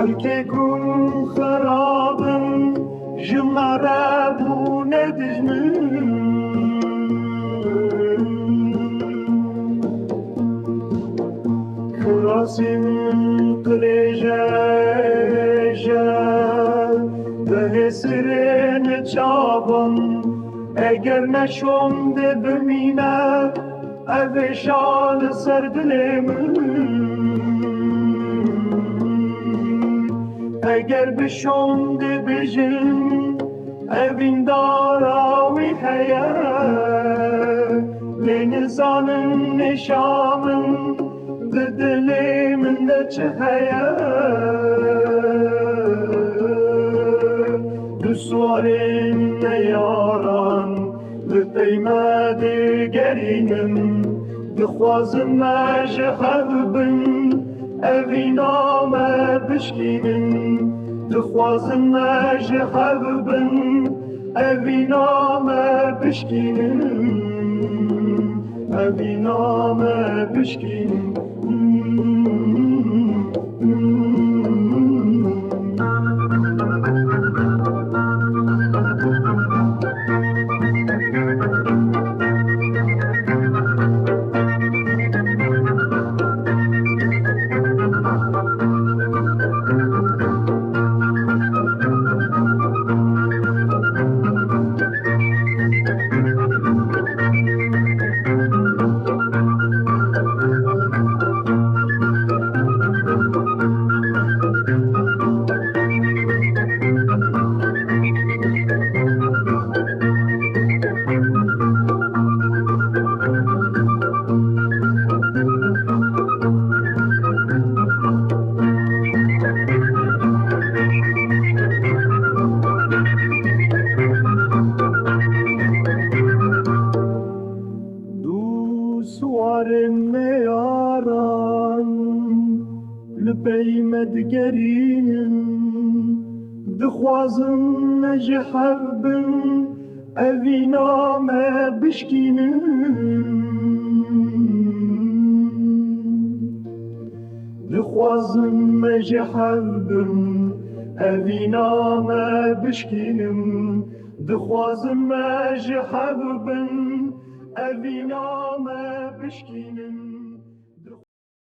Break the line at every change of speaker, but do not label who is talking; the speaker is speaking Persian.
که گون خرابم جمعه بونه دجمن راسم قلیجه به سرین چابم اگر نشم ده بمینه او شال سر دلم اگر بشم ده بجم اوین داراوی حیا لنزانم نشامم ده دلی من ده چه حیا دو سوالین نیاران ده پیمه دیگرینم دخوازم اجخب بن اوی نامه بشکینم دخوازم اجخب بن اوی نامه بشکینم اوی نامه بشکینم دخوازم نجحب اوی نامه بشکینم دخوازم نجحب اوی نامه بشکینم دخوازم نجحب اوی نامه بشکینم